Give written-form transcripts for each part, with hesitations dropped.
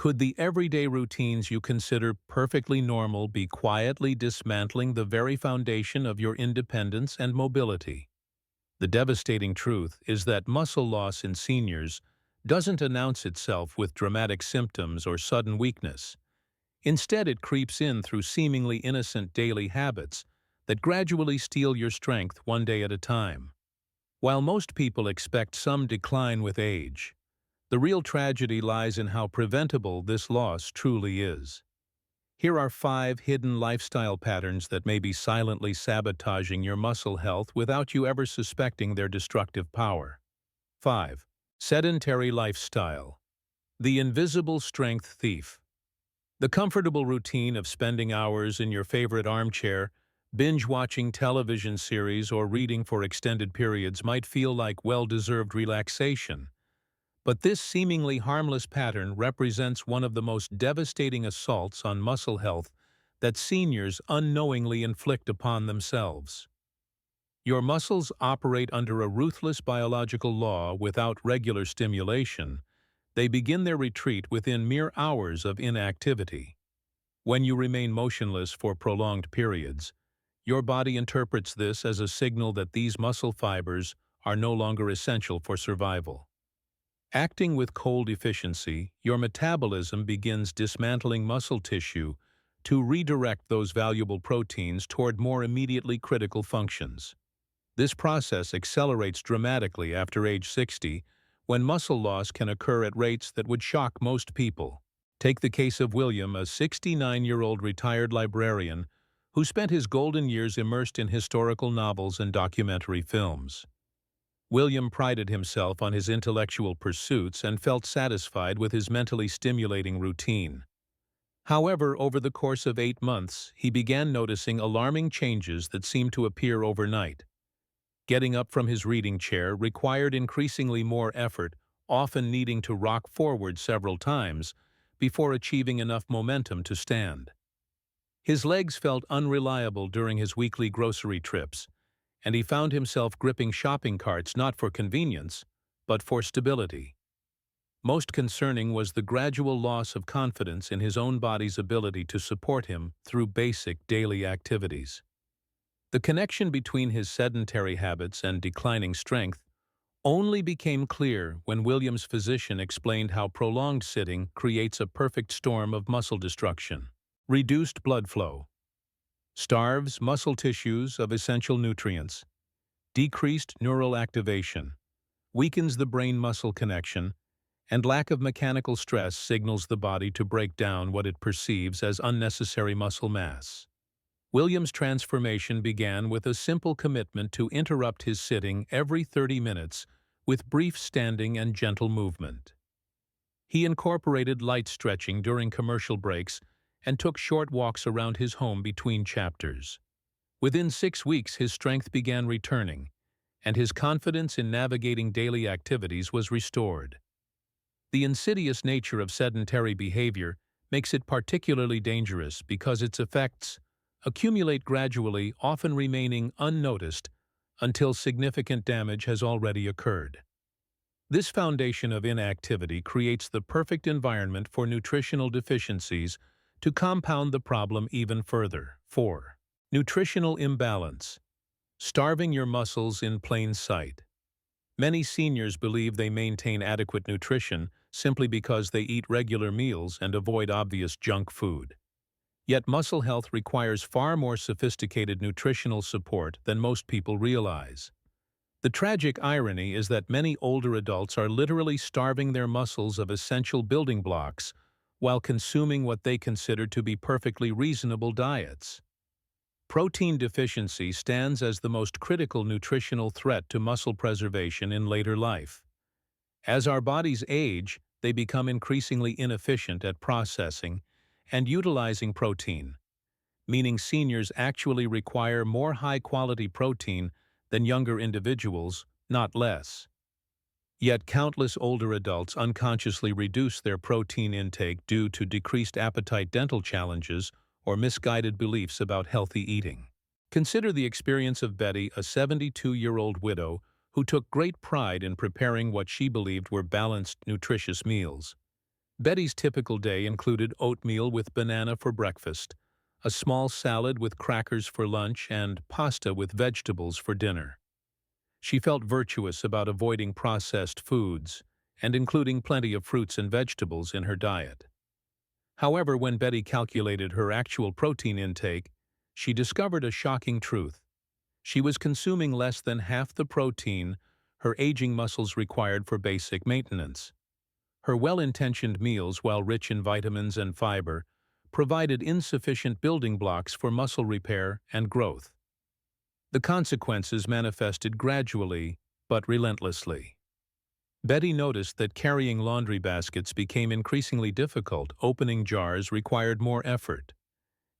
Could the everyday routines you consider perfectly normal be quietly dismantling the very foundation of your independence and mobility? The devastating truth is that muscle loss in seniors doesn't announce itself with dramatic symptoms or sudden weakness. Instead, it creeps in through seemingly innocent daily habits that gradually steal your strength one day at a time. While most people expect some decline with age, the real tragedy lies in how preventable this loss truly is. Here are 5 hidden lifestyle patterns that may be silently sabotaging your muscle health without you ever suspecting their destructive power. 5. Sedentary lifestyle. The invisible strength thief. The comfortable routine of spending hours in your favorite armchair, binge-watching television series, or reading for extended periods might feel like well-deserved relaxation. But this seemingly harmless pattern represents one of the most devastating assaults on muscle health that seniors unknowingly inflict upon themselves. Your muscles operate under a ruthless biological law without regular stimulation. They begin their retreat within mere hours of inactivity. When you remain motionless for prolonged periods, your body interprets this as a signal that these muscle fibers are no longer essential for survival. Acting with cold efficiency, your metabolism begins dismantling muscle tissue to redirect those valuable proteins toward more immediately critical functions. This process accelerates dramatically after age 60, when muscle loss can occur at rates that would shock most people. Take the case of William, a 69-year-old retired librarian who spent his golden years immersed in historical novels and documentary films. William prided himself on his intellectual pursuits and felt satisfied with his mentally stimulating routine. However, over the course of 8 months, he began noticing alarming changes that seemed to appear overnight. Getting up from his reading chair required increasingly more effort, often needing to rock forward several times before achieving enough momentum to stand. His legs felt unreliable during his weekly grocery trips, and he found himself gripping shopping carts not for convenience, but for stability. Most concerning was the gradual loss of confidence in his own body's ability to support him through basic daily activities. The connection between his sedentary habits and declining strength only became clear when William's physician explained how prolonged sitting creates a perfect storm of muscle destruction. Reduced blood flow starves muscle tissues of essential nutrients. Decreased neural activation weakens the brain-muscle connection, and lack of mechanical stress signals the body to break down what it perceives as unnecessary muscle mass. William's transformation began with a simple commitment to interrupt his sitting every 30 minutes with brief standing and gentle movement. He incorporated light stretching during commercial breaks and took short walks around his home between chapters. Within 6 weeks, his strength began returning, and his confidence in navigating daily activities was restored. The insidious nature of sedentary behavior makes it particularly dangerous because its effects accumulate gradually, often remaining unnoticed until significant damage has already occurred. This foundation of inactivity creates the perfect environment for nutritional deficiencies to compound the problem even further. 4. Nutritional imbalance. Starving your muscles in plain sight. Many seniors believe they maintain adequate nutrition simply because they eat regular meals and avoid obvious junk food. Yet muscle health requires far more sophisticated nutritional support than most people realize. The tragic irony is that many older adults are literally starving their muscles of essential building blocks while consuming what they consider to be perfectly reasonable diets. Protein deficiency stands as the most critical nutritional threat to muscle preservation in later life. As our bodies age, they become increasingly inefficient at processing and utilizing protein, meaning seniors actually require more high-quality protein than younger individuals, not less. Yet countless older adults unconsciously reduce their protein intake due to decreased appetite, dental challenges, or misguided beliefs about healthy eating. Consider the experience of Betty, a 72-year-old widow who took great pride in preparing what she believed were balanced, nutritious meals. Betty's typical day included oatmeal with banana for breakfast, a small salad with crackers for lunch, and pasta with vegetables for dinner. She felt virtuous about avoiding processed foods and including plenty of fruits and vegetables in her diet. However, when Betty calculated her actual protein intake, she discovered a shocking truth. She was consuming less than half the protein her aging muscles required for basic maintenance. Her well-intentioned meals, while rich in vitamins and fiber, provided insufficient building blocks for muscle repair and growth. The consequences manifested gradually but relentlessly. Betty noticed that carrying laundry baskets became increasingly difficult, opening jars required more effort,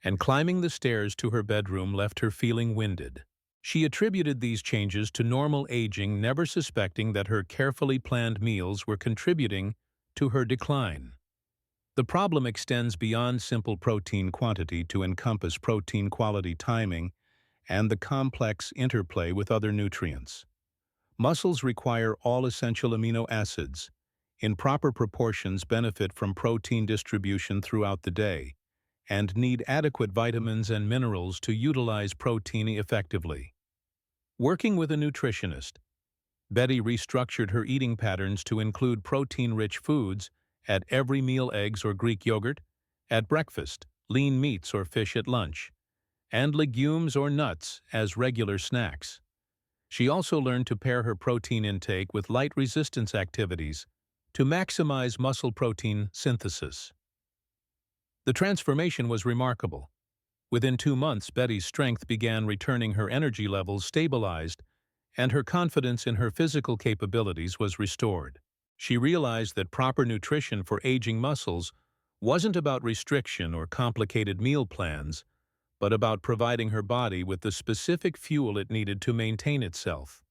and climbing the stairs to her bedroom left her feeling winded. She attributed these changes to normal aging, never suspecting that her carefully planned meals were contributing to her decline. The problem extends beyond simple protein quantity to encompass protein quality, timing, and the complex interplay with other nutrients. Muscles require all essential amino acids, in proper proportions, benefit from protein distribution throughout the day, and need adequate vitamins and minerals to utilize protein effectively. Working with a nutritionist, Betty restructured her eating patterns to include protein-rich foods at every meal: eggs or Greek yogurt at breakfast, lean meats or fish at lunch, and legumes or nuts as regular snacks. She also learned to pair her protein intake with light resistance activities to maximize muscle protein synthesis. The transformation was remarkable. Within 2 months, Betty's strength began returning, her energy levels stabilized, and her confidence in her physical capabilities was restored. She realized that proper nutrition for aging muscles wasn't about restriction or complicated meal plans, but about providing her body with the specific fuel it needed to maintain itself.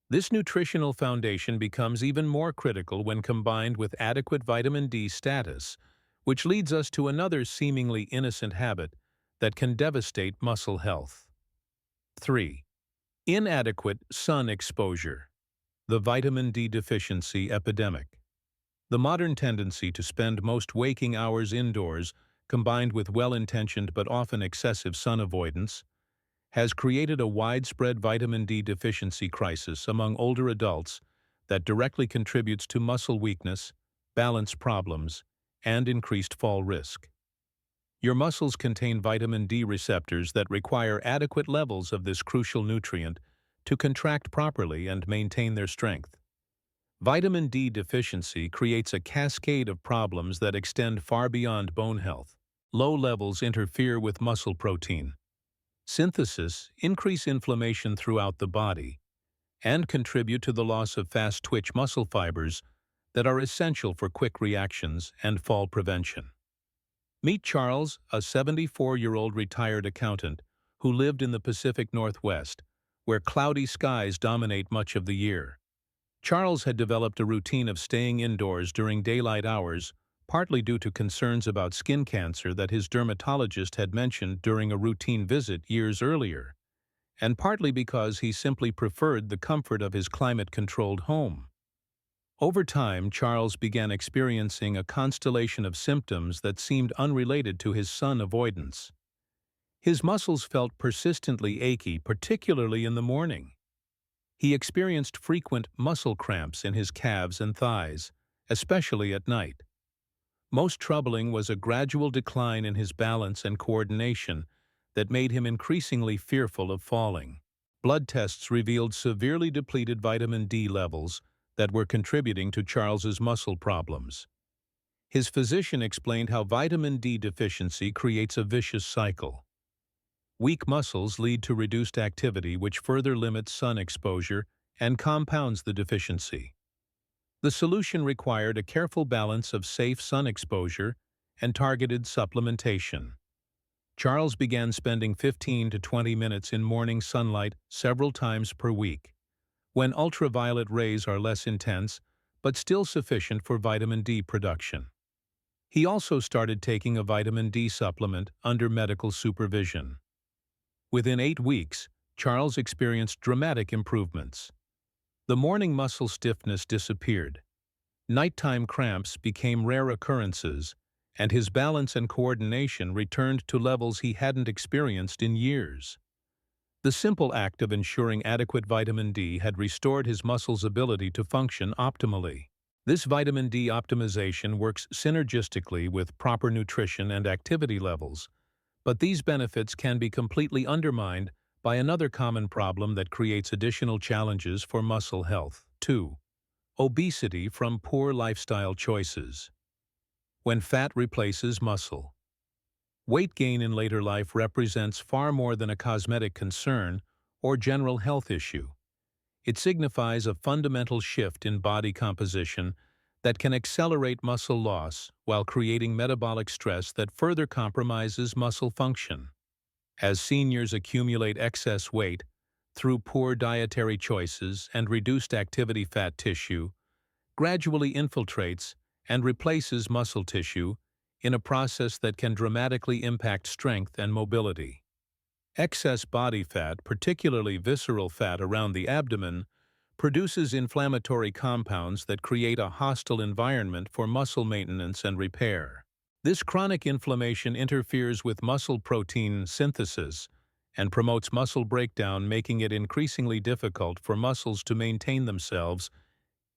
This nutritional foundation becomes even more critical when combined with adequate vitamin D status, which leads us to another seemingly innocent habit that can devastate muscle health. 3. Inadequate sun exposure. The vitamin D deficiency epidemic. The modern tendency to spend most waking hours indoors, combined with well-intentioned but often excessive sun avoidance, has created a widespread vitamin D deficiency crisis among older adults that directly contributes to muscle weakness, balance problems, and increased fall risk. Your muscles contain vitamin D receptors that require adequate levels of this crucial nutrient to contract properly and maintain their strength. Vitamin D deficiency creates a cascade of problems that extend far beyond bone health. Low levels interfere with muscle protein synthesis, increase inflammation throughout the body, and contribute to the loss of fast-twitch muscle fibers that are essential for quick reactions and fall prevention. Meet Charles, a 74-year-old retired accountant who lived in the Pacific Northwest, where cloudy skies dominate much of the year. Charles had developed a routine of staying indoors during daylight hours, partly due to concerns about skin cancer that his dermatologist had mentioned during a routine visit years earlier, and partly because he simply preferred the comfort of his climate-controlled home. Over time, Charles began experiencing a constellation of symptoms that seemed unrelated to his sun avoidance. His muscles felt persistently achy, particularly in the morning. He experienced frequent muscle cramps in his calves and thighs, especially at night. Most troubling was a gradual decline in his balance and coordination that made him increasingly fearful of falling. Blood tests revealed severely depleted vitamin D levels that were contributing to Charles's muscle problems. His physician explained how vitamin D deficiency creates a vicious cycle. Weak muscles lead to reduced activity, which further limits sun exposure and compounds the deficiency. The solution required a careful balance of safe sun exposure and targeted supplementation. Charles began spending 15 to 20 minutes in morning sunlight several times per week, when ultraviolet rays are less intense but still sufficient for vitamin D production. He also started taking a vitamin D supplement under medical supervision. Within 8 weeks, Charles experienced dramatic improvements. The morning muscle stiffness disappeared. Nighttime cramps became rare occurrences, and his balance and coordination returned to levels he hadn't experienced in years. The simple act of ensuring adequate vitamin D had restored his muscles' ability to function optimally. This vitamin D optimization works synergistically with proper nutrition and activity levels, but these benefits can be completely undermined by another common problem that creates additional challenges for muscle health. 2. Obesity from poor lifestyle choices. When fat replaces muscle. Weight gain in later life represents far more than a cosmetic concern or general health issue. It signifies a fundamental shift in body composition that can accelerate muscle loss while creating metabolic stress that further compromises muscle function. As seniors accumulate excess weight through poor dietary choices and reduced activity, fat tissue gradually infiltrates and replaces muscle tissue in a process that can dramatically impact strength and mobility. Excess body fat, particularly visceral fat around the abdomen, produces inflammatory compounds that create a hostile environment for muscle maintenance and repair. This chronic inflammation interferes with muscle protein synthesis and promotes muscle breakdown, making it increasingly difficult for muscles to maintain themselves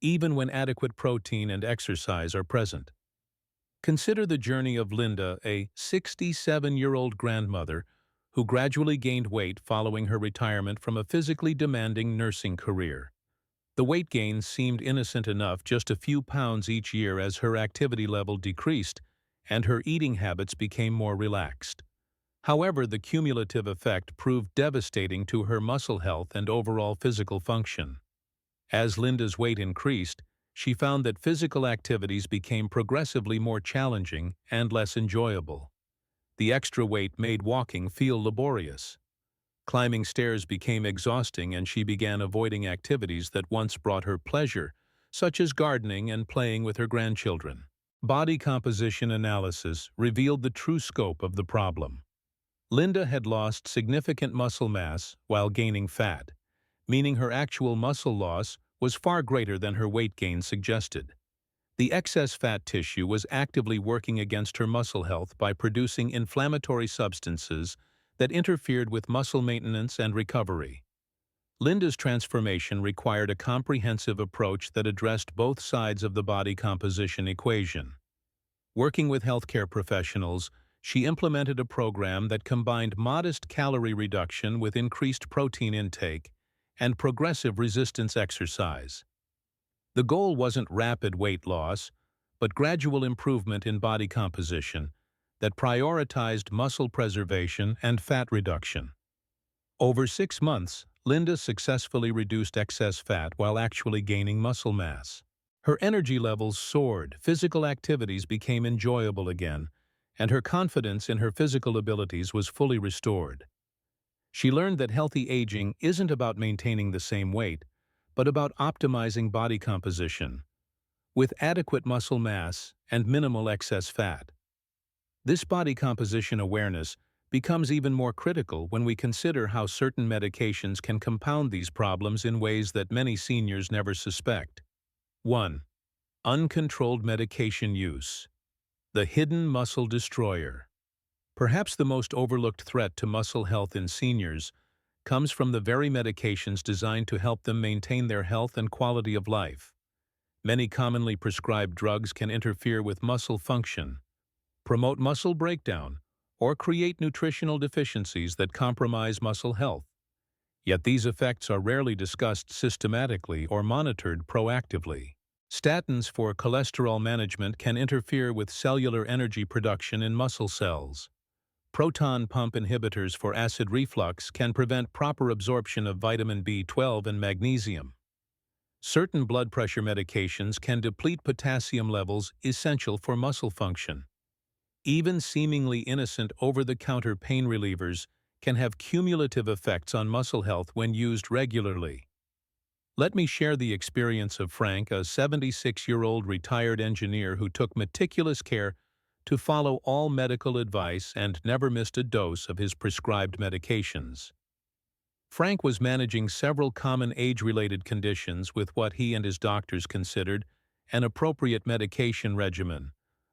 even when adequate protein and exercise are present. Consider the journey of Linda, a 67-year-old grandmother who gradually gained weight following her retirement from a physically demanding nursing career. The weight gain seemed innocent enough, just a few pounds each year as her activity level decreased and her eating habits became more relaxed. However, the cumulative effect proved devastating to her muscle health and overall physical function. As Linda's weight increased, she found that physical activities became progressively more challenging and less enjoyable. The extra weight made walking feel laborious. Climbing stairs became exhausting, and she began avoiding activities that once brought her pleasure, such as gardening and playing with her grandchildren. Body composition analysis revealed the true scope of the problem. Linda had lost significant muscle mass while gaining fat, meaning her actual muscle loss was far greater than her weight gain suggested. The excess fat tissue was actively working against her muscle health by producing inflammatory substances that interfered with muscle maintenance and recovery. Linda's transformation required a comprehensive approach that addressed both sides of the body composition equation. Working with healthcare professionals, she implemented a program that combined modest calorie reduction with increased protein intake and progressive resistance exercise. The goal wasn't rapid weight loss, but gradual improvement in body composition that prioritized muscle preservation and fat reduction. Over 6 months, Linda successfully reduced excess fat while actually gaining muscle mass. Her energy levels soared, physical activities became enjoyable again, and her confidence in her physical abilities was fully restored. She learned that healthy aging isn't about maintaining the same weight, but about optimizing body composition, with adequate muscle mass and minimal excess fat. This body composition awareness becomes even more critical when we consider how certain medications can compound these problems in ways that many seniors never suspect. 1. Uncontrolled medication use. The hidden muscle destroyer. Perhaps the most overlooked threat to muscle health in seniors comes from the very medications designed to help them maintain their health and quality of life. Many commonly prescribed drugs can interfere with muscle function, promote muscle breakdown, or create nutritional deficiencies that compromise muscle health. Yet these effects are rarely discussed systematically or monitored proactively. Statins for cholesterol management can interfere with cellular energy production in muscle cells. Proton pump inhibitors for acid reflux can prevent proper absorption of vitamin B12 and magnesium. Certain blood pressure medications can deplete potassium levels essential for muscle function. Even seemingly innocent over-the-counter pain relievers can have cumulative effects on muscle health when used regularly. Let me share the experience of Frank, a 76-year-old retired engineer who took meticulous care to follow all medical advice and never missed a dose of his prescribed medications. Frank was managing several common age-related conditions with what he and his doctors considered an appropriate medication regimen,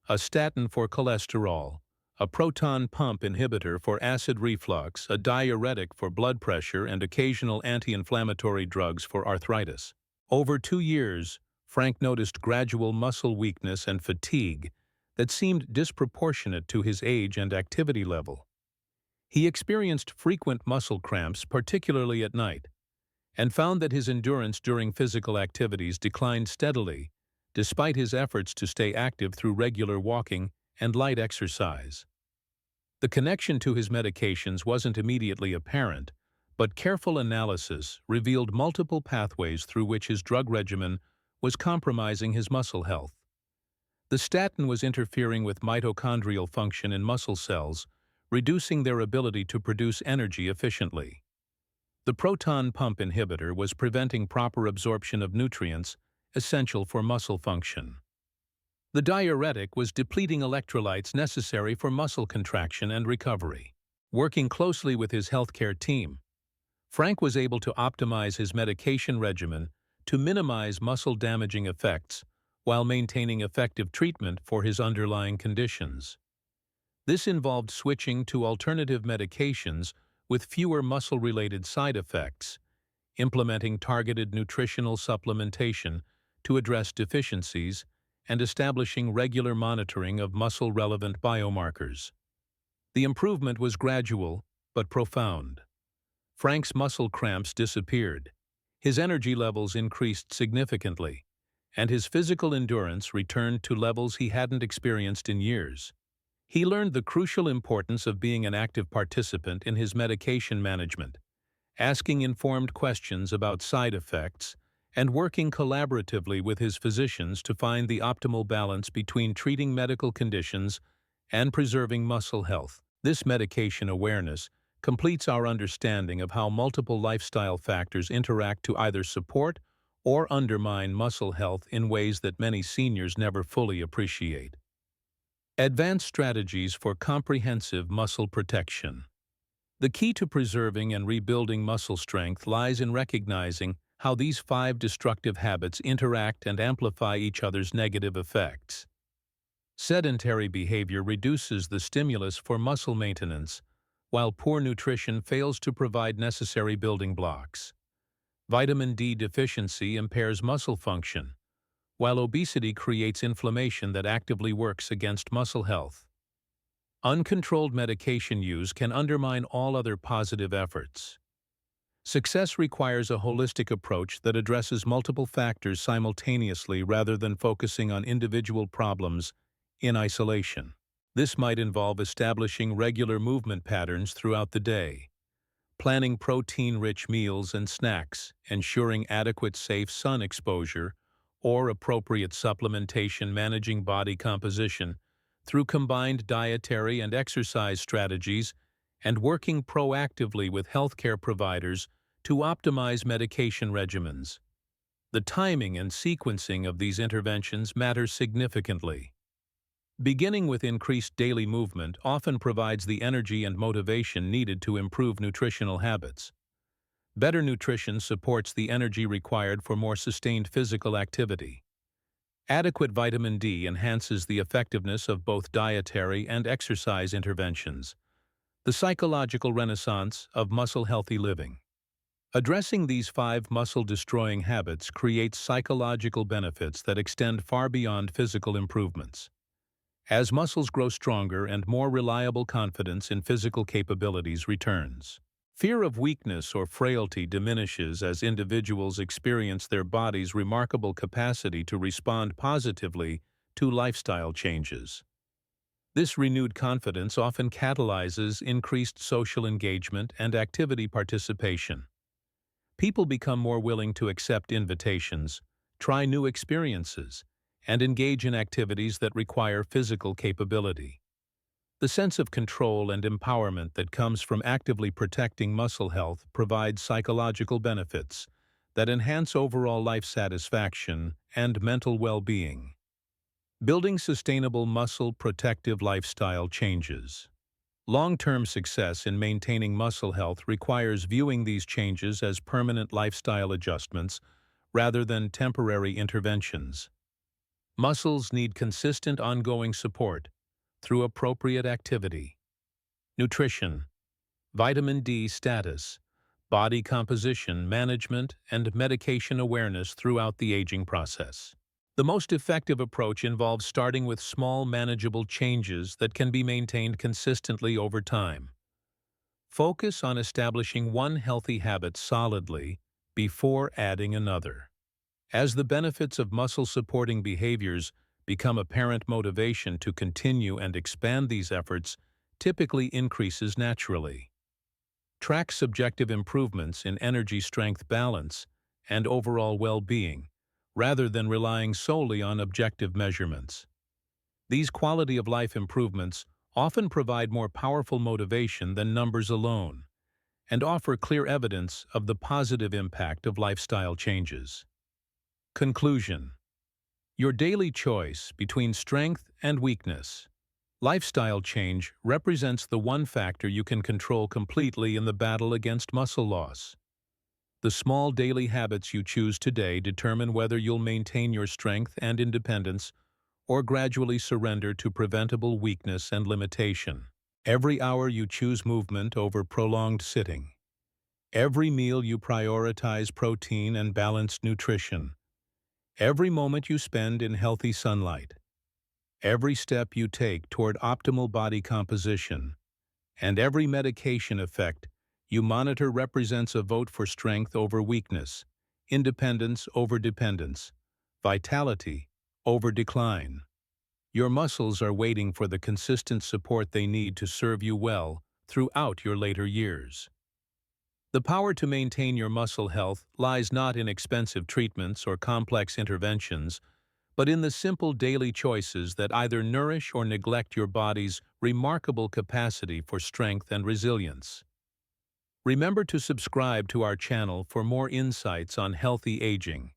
a statin for cholesterol, a proton pump inhibitor for acid reflux, a diuretic for blood pressure, and occasional anti-inflammatory drugs for arthritis. Over 2 years, Frank noticed gradual muscle weakness and fatigue that seemed disproportionate to his age and activity level. He experienced frequent muscle cramps, particularly at night, and found that his endurance during physical activities declined steadily, despite his efforts to stay active through regular walking and light exercise. The connection to his medications wasn't immediately apparent, but careful analysis revealed multiple pathways through which his drug regimen was compromising his muscle health. The statin was interfering with mitochondrial function in muscle cells, reducing their ability to produce energy efficiently. The proton pump inhibitor was preventing proper absorption of nutrients essential for muscle function. The diuretic was depleting electrolytes necessary for muscle contraction and recovery. Working closely with his healthcare team, Frank was able to optimize his medication regimen to minimize muscle-damaging effects while maintaining effective treatment for his underlying conditions. This involved switching to alternative medications with fewer muscle-related side effects, implementing targeted nutritional supplementation to address deficiencies, and establishing regular monitoring of muscle-relevant biomarkers. The improvement was gradual but profound. Frank's muscle cramps disappeared, his energy levels increased significantly, and his physical endurance returned to levels he hadn't experienced in years. He learned the crucial importance of being an active participant in his medication management, asking informed questions about side effects, and working collaboratively with his physicians to find the optimal balance between treating medical conditions and preserving muscle health. This medication awareness completes our understanding of how multiple lifestyle factors interact to either support or undermine muscle health in ways that many seniors never fully appreciate. Advanced strategies for comprehensive muscle protection. The key to preserving and rebuilding muscle strength lies in recognizing how these 5 destructive habits interact and amplify each other's negative effects. Sedentary behavior reduces the stimulus for muscle maintenance, while poor nutrition fails to provide necessary building blocks. Vitamin D deficiency impairs muscle function, while obesity creates inflammation that actively works against muscle health. Uncontrolled medication use can undermine all other positive efforts. Success requires a holistic approach that addresses multiple factors simultaneously rather than focusing on individual problems in isolation. This might involve establishing regular movement patterns throughout the day, planning protein-rich meals and snacks, ensuring adequate safe sun exposure, or appropriate supplementation, managing body composition through combined dietary and exercise strategies, and working proactively with healthcare providers to optimize medication regimens. The timing and sequencing of these interventions matter significantly. Beginning with increased daily movement often provides the energy and motivation needed to improve nutritional habits. Better nutrition supports the energy required for more sustained physical activity. Adequate vitamin D enhances the effectiveness of both dietary and exercise interventions. The psychological renaissance of muscle-healthy living. Addressing these 5 muscle-destroying habits creates psychological benefits that extend far beyond physical improvements. As muscles grow stronger and more reliable, confidence in physical capabilities returns. Fear of weakness or frailty diminishes as individuals experience their body's remarkable capacity to respond positively to lifestyle changes. This renewed confidence often catalyzes increased social engagement and activity participation. People become more willing to accept invitations, try new experiences, and engage in activities that require physical capability. The sense of control and empowerment that comes from actively protecting muscle health provides psychological benefits that enhance overall life satisfaction and mental well-being. Building sustainable muscle protective lifestyle changes. Long-term success in maintaining muscle health requires viewing these changes as permanent lifestyle adjustments rather than temporary interventions. Muscles need consistent ongoing support through appropriate activity. Nutrition, vitamin D status, body composition management, and medication awareness throughout the aging process. The most effective approach involves starting with small, manageable changes that can be maintained consistently over time. Focus on establishing one healthy habit solidly before adding another. As the benefits of muscle-supporting behaviors become apparent, motivation to continue and expand these efforts typically increases naturally. Track subjective improvements in energy strength balance and overall well-being, rather than relying solely on objective measurements. These quality-of-life improvements often provide more powerful motivation than numbers alone, and offer clear evidence of the positive impact of lifestyle changes. Conclusion: your daily choice between strength and weakness. Lifestyle change represents the one factor you can control completely in the battle against muscle loss. The small daily habits you choose today determine whether you'll maintain your strength and independence or gradually surrender to preventable weakness and limitation. Every hour you choose movement over prolonged sitting. Every meal you prioritize protein and balanced nutrition. Every moment you spend in healthy sunlight. Every step you take toward optimal body composition. And every medication effect you monitor represents a vote for strength over weakness, independence over dependence, vitality over decline. Your muscles are waiting for the consistent support they need to serve you well throughout your later years. The power to maintain your muscle health lies not in expensive treatments or complex interventions, but in the simple daily choices that either nourish or neglect your body's remarkable capacity for strength and resilience. Remember to subscribe to our channel for more insights on healthy aging.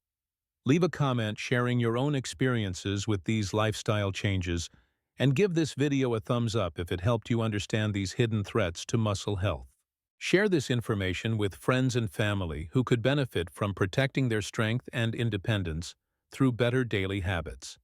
Leave a comment sharing your own experiences with these lifestyle changes, and give this video a thumbs up if it helped you understand these hidden threats to muscle health. Share this information with friends and family who could benefit from protecting their strength and independence through better daily habits.